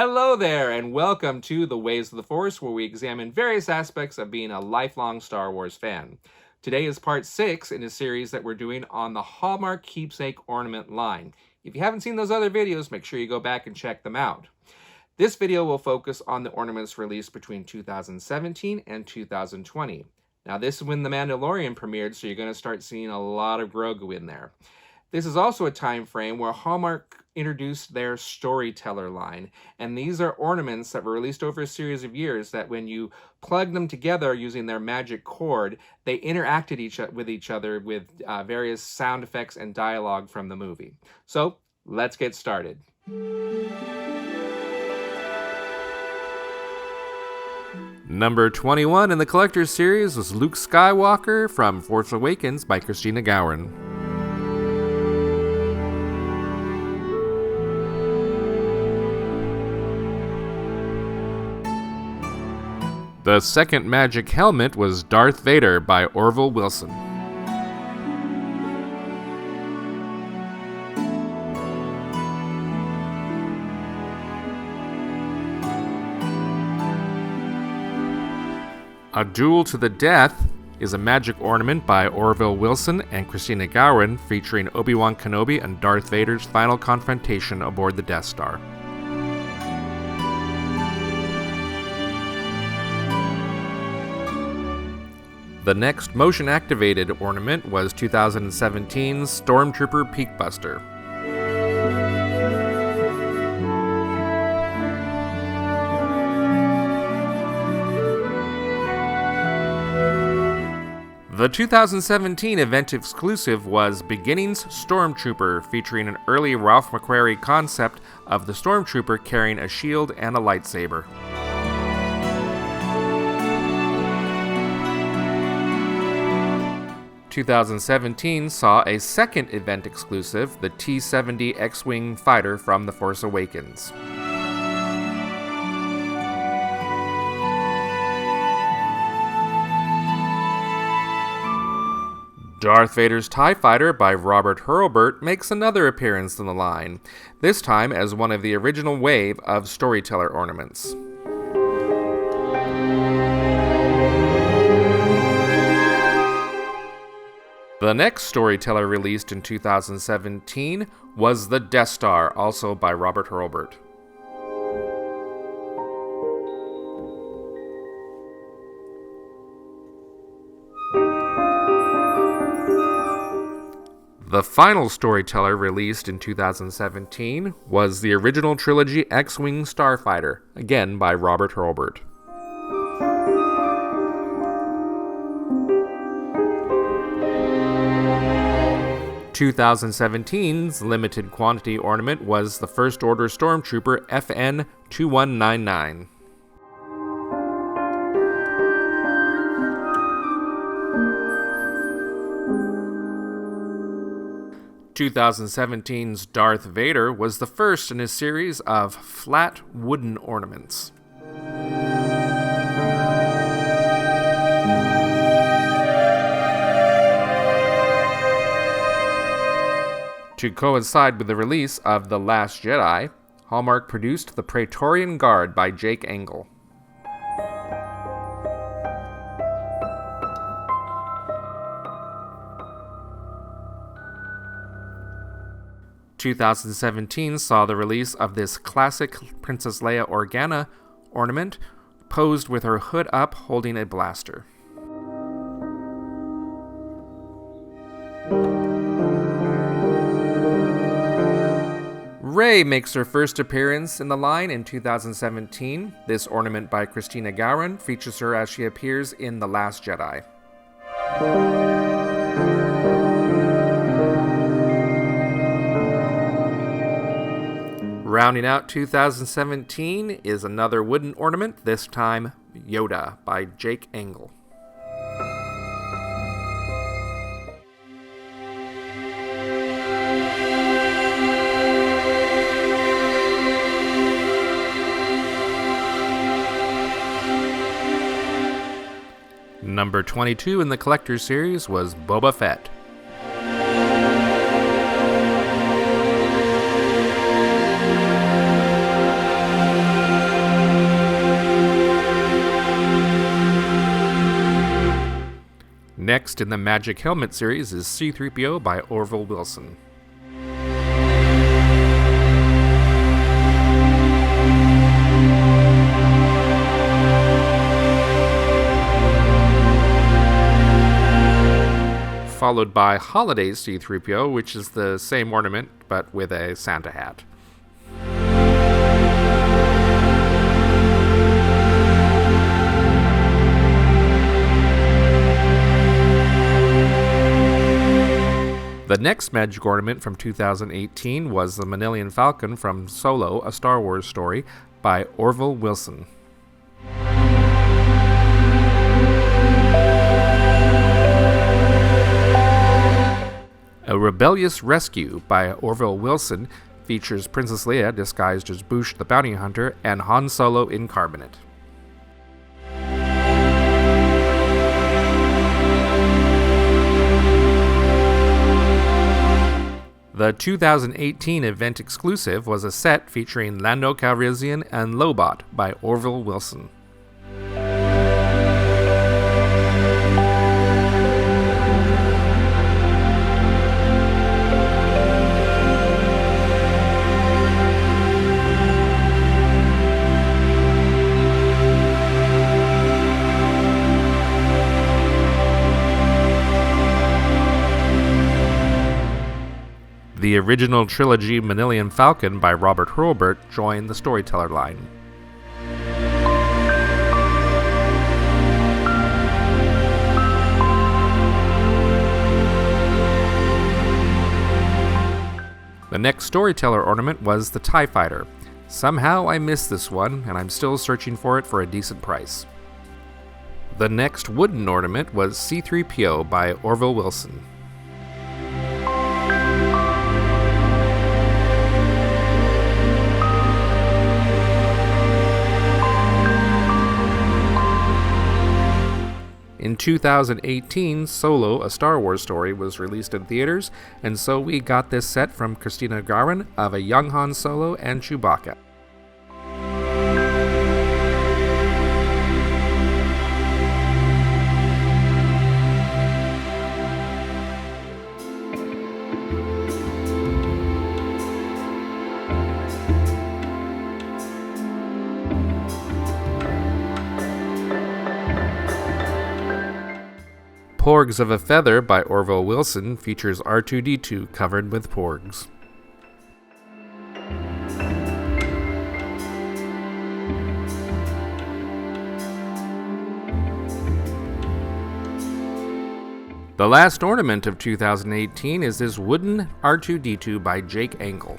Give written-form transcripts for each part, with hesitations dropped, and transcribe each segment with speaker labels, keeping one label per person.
Speaker 1: Hello there, and welcome to The Ways of the Force, where we examine various aspects of being a lifelong Star Wars fan. Today is part 6 in a series that we're doing on the Hallmark Keepsake Ornament line. If you haven't seen those other videos, make sure you go back and check them out. This video will focus on the ornaments released between 2017 and 2020. Now, this is when The Mandalorian premiered, so you're going to start seeing a lot of Grogu in there. This is also a time frame where Hallmark introduced their Storyteller line, and these are ornaments that were released over a series of years that when you plug them together using their magic cord, they interacted with each other with various sound effects and dialogue from the movie. So, let's get started. Number 21 in the Collector's Series was Luke Skywalker from Force Awakens by Christina Gowan. The second magic helmet was Darth Vader by Orville Wilson. A Duel to the Death is a magic ornament by Orville Wilson and Christina Gowan featuring Obi-Wan Kenobi and Darth Vader's final confrontation aboard the Death Star. The next motion-activated ornament was 2017's Stormtrooper Peakbuster. The 2017 event exclusive was Beginnings Stormtrooper, featuring an early Ralph McQuarrie concept of the Stormtrooper carrying a shield and a lightsaber. The 2017 saw a second event exclusive, the T-70 X-Wing fighter from The Force Awakens. Darth Vader's TIE Fighter by Robert Hurlburt makes another appearance in the line, this time as one of the original wave of Storyteller ornaments. The next Storyteller released in 2017 was the Death Star, also by Robert Hurlburt. The final Storyteller released in 2017 was the original trilogy X-Wing Starfighter, again by Robert Hurlburt. 2017's limited quantity ornament was the First Order Stormtrooper FN 2199. The 2017's Darth Vader was the first in a series of flat wooden ornaments. To coincide with the release of The Last Jedi, Hallmark produced The Praetorian Guard by Jake Engel. The 2017 saw the release of this classic Princess Leia Organa ornament, posed with her hood up holding a blaster. Rey makes her first appearance in the line in 2017. This ornament by Christina Gowan features her as she appears in The Last Jedi. Rounding out 2017 is another wooden ornament, this time Yoda by Jake Engel. Number 22 in the Collector's Series was Boba Fett. Next in the Magic Helmet series is C-3PO by Orville Wilson. Followed by Holiday C-3PO, which is the same ornament, but with a Santa hat. The next Magic Ornament from 2018 was the Millennium Falcon from Solo, A Star Wars Story, by Orville Wilson. A Rebellious Rescue by Orville Wilson features Princess Leia disguised as Boushh the Bounty Hunter and Han Solo in carbonate. The 2018 event exclusive was a set featuring Lando Calrissian and Lobot by Orville Wilson. The original trilogy Millennium Falcon by Robert Hurlburt joined the storyteller line. The next storyteller ornament was the TIE Fighter. Somehow I missed this one, and I'm still searching for it for a decent price. The next wooden ornament was C-3PO by Orville Wilson. In 2018, Solo, A Star Wars Story was released in theaters, and so we got this set from Christina Garwin of a young Han Solo and Chewbacca. Porgs of a Feather by Orville Wilson features R2-D2 covered with porgs. The last ornament of 2018 is this wooden R2-D2 by Jake Angle.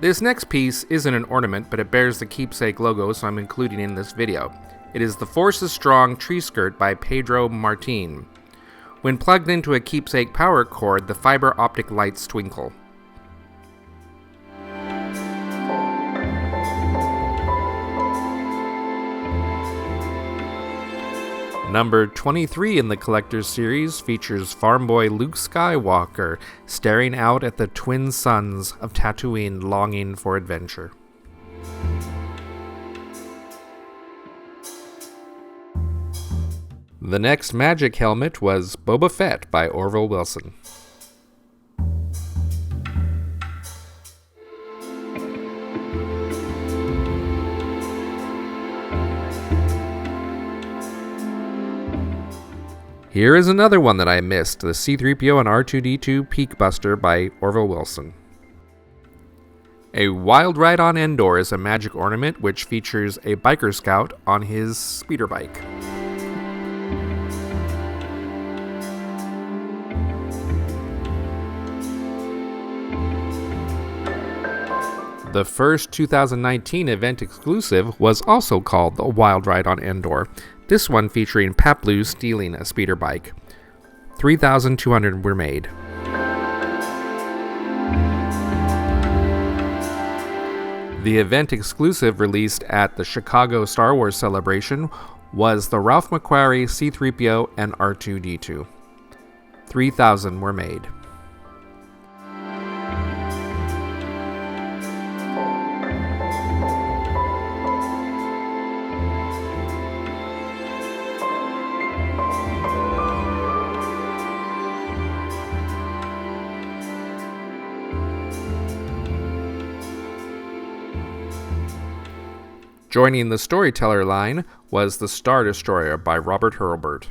Speaker 1: This next piece isn't an ornament, but it bears the Keepsake logo, so I'm including it in this video. It is the Force is Strong tree skirt by Pedro Martin. When plugged into a Keepsake power cord, the fiber optic lights twinkle. Number 23 in the Collector's Series features farm boy Luke Skywalker staring out at the twin suns of Tatooine longing for adventure. The next Magic Helmet was Boba Fett by Orville Wilson. Here is another one that I missed, the C-3PO and R2-D2 Peak Buster by Orville Wilson. A Wild Ride on Endor is a magic ornament which features a biker scout on his speeder bike. The first 2019 event exclusive was also called the Wild Ride on Endor, this one featuring Paplu stealing a speeder bike. 3,200 were made. The event exclusive released at the Chicago Star Wars Celebration was the Ralph McQuarrie C-3PO and R2-D2. 3,000 were made. Joining the storyteller line was The Star Destroyer by Robert Hurlburt.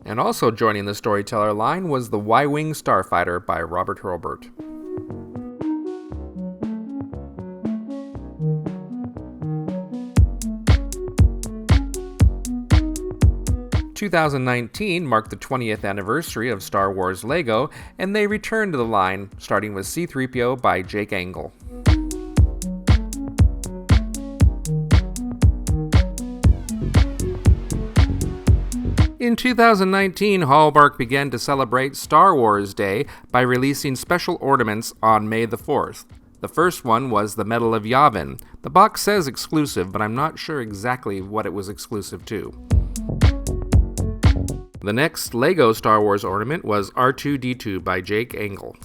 Speaker 1: And also joining the storyteller line was The Y-Wing Starfighter by Robert Hurlburt. "2019 marked the 20th anniversary of Star Wars Lego, and they returned to the line, starting with C-3PO by Jake Engel. In 2019, Hallmark began to celebrate Star Wars Day by releasing special ornaments on May the 4th. The first one was the Medal of Yavin. The box says exclusive, but I'm not sure exactly what it was exclusive to. The next Lego Star Wars ornament was R2-D2 by Jake Engel.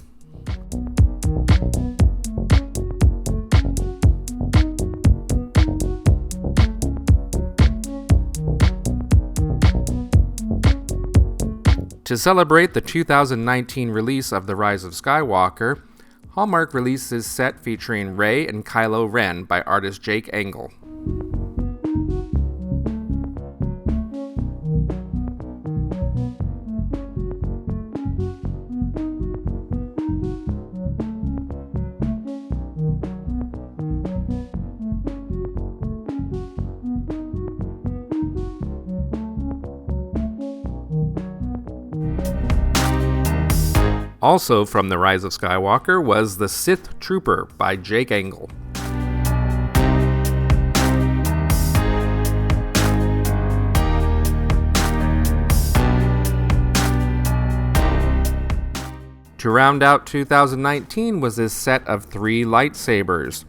Speaker 1: To celebrate the 2019 release of The Rise of Skywalker, Hallmark released this set featuring Rey and Kylo Ren by artist Jake Engel. Also from The Rise of Skywalker was The Sith Trooper by Jake Engel. To round out 2019 was this set of 3 lightsabers.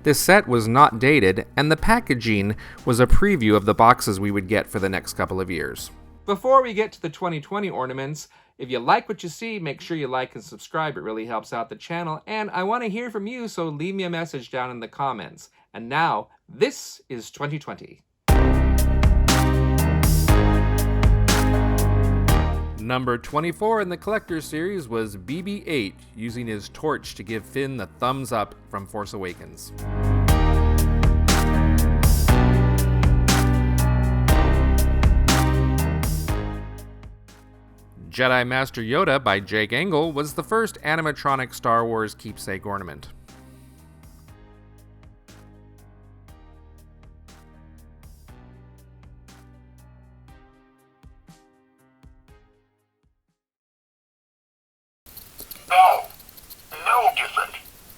Speaker 1: This set was not dated, and the packaging was a preview of the boxes we would get for the next couple of years. Before we get to the 2020 ornaments, if you like what you see, make sure you like and subscribe. It really helps out the channel, and I want to hear from you, so leave me a message down in the comments. And now, this is 2020. Number 24 in the Collector Series was BB-8, using his torch to give Finn the thumbs up from Force Awakens. Jedi Master Yoda by Jake Engel was the first animatronic Star Wars keepsake ornament.
Speaker 2: No different.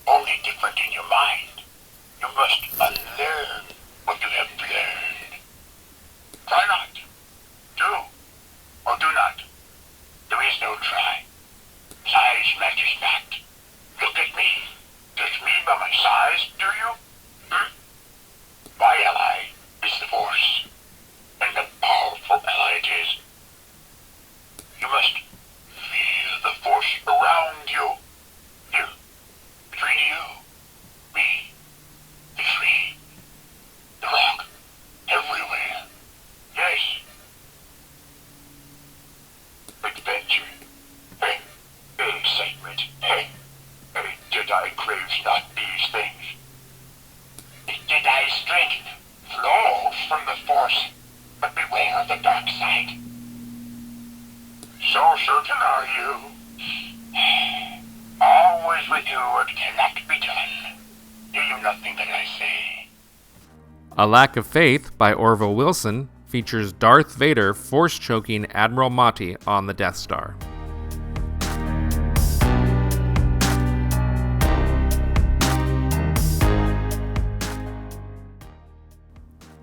Speaker 2: Only different in your mind. You must unlearn what you have learned. Try not. Do or do not. There is no try. Size matters not. Look at me. Judge me by my size, do you? My ally is the Force, and a powerful ally it is. You must feel the Force around you. Here, between you, me, the tree, the rock, everywhere. Yes. Adventure. Excitement. A Jedi craves not these things. The Jedi's strength flows from the Force, but beware of the dark side. So certain are you. Always with you what cannot be done. Do you nothing that I say?
Speaker 1: A Lack of Faith by Orville Wilson features Darth Vader force-choking Admiral Motti on the Death Star.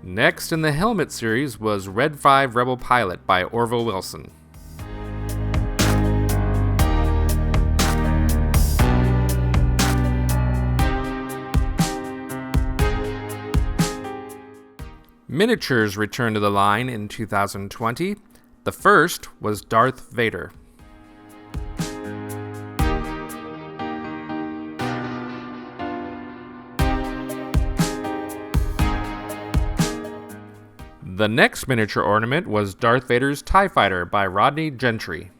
Speaker 1: Next in the helmet series was Red 5 Rebel Pilot by Orville Wilson. Miniatures returned to the line in 2020. The first was Darth Vader. The next miniature ornament was Darth Vader's TIE Fighter by Rodney Gentry.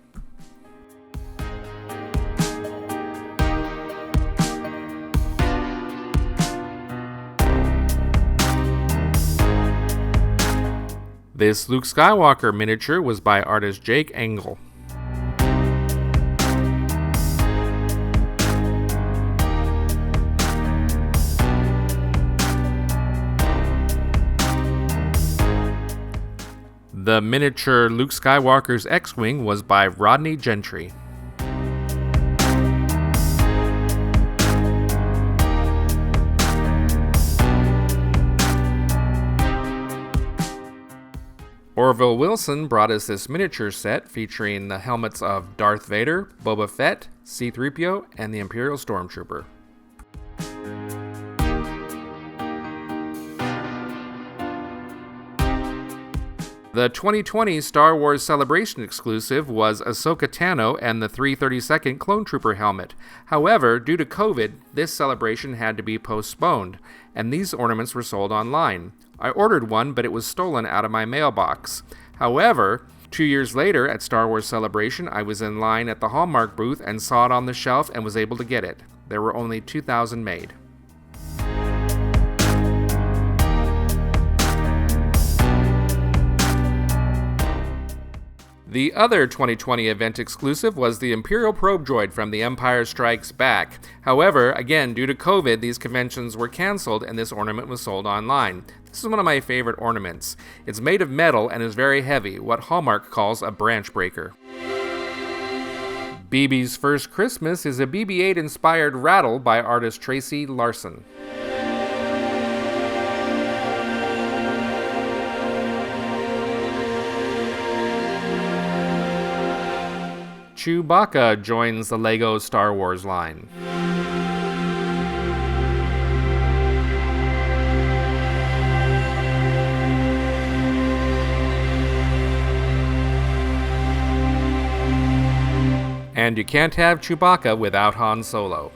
Speaker 1: This Luke Skywalker miniature was by artist Jake Engel. The miniature Luke Skywalker's X-Wing was by Rodney Gentry. Orville Wilson brought us this miniature set featuring the helmets of Darth Vader, Boba Fett, C-3PO, and the Imperial Stormtrooper. The 2020 Star Wars Celebration exclusive was Ahsoka Tano and the 332nd Clone Trooper helmet. However, due to COVID, this celebration had to be postponed, and these ornaments were sold online. I ordered one, but it was stolen out of my mailbox. However, 2 years later at Star Wars Celebration, I was in line at the Hallmark booth and saw it on the shelf and was able to get it. There were only 2,000 made. The other 2020 event exclusive was the Imperial Probe Droid from The Empire Strikes Back. However, again, due to COVID, these conventions were canceled and this ornament was sold online. This is one of my favorite ornaments. It's made of metal and is very heavy, what Hallmark calls a branch breaker. BB's First Christmas is a BB-8 inspired rattle by artist Tracy Larson. Chewbacca joins the LEGO Star Wars line. And you can't have Chewbacca without Han Solo.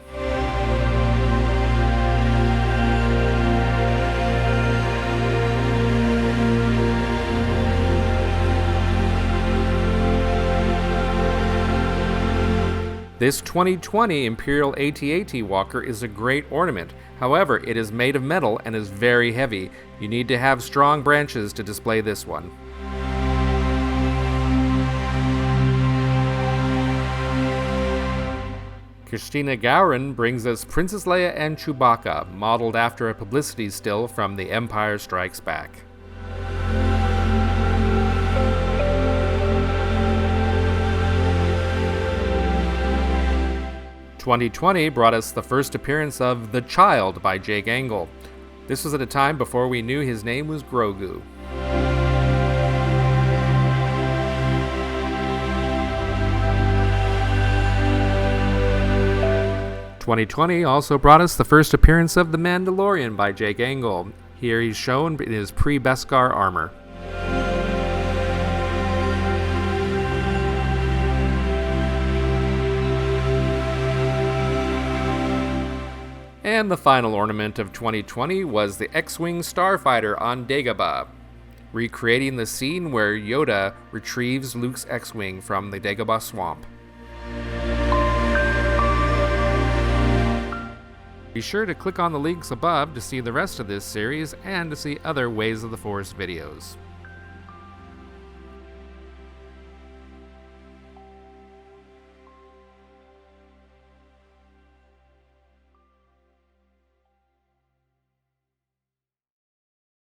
Speaker 1: This 2020 Imperial AT-AT Walker is a great ornament. However, it is made of metal and is very heavy. You need to have strong branches to display this one. Christina Gowron brings us Princess Leia and Chewbacca, modeled after a publicity still from The Empire Strikes Back. 2020 brought us the first appearance of The Child by Jake Engel. This was at a time before we knew his name was Grogu. "2020 also brought us the first appearance of The Mandalorian by Jake Engel. Here he's shown in his pre-Beskar armor. And the final ornament of 2020 was the X-Wing Starfighter on Dagobah, recreating the scene where Yoda retrieves Luke's X-Wing from the Dagobah swamp. Be sure to click on the links above to see the rest of this series and to see other Ways of the Force videos.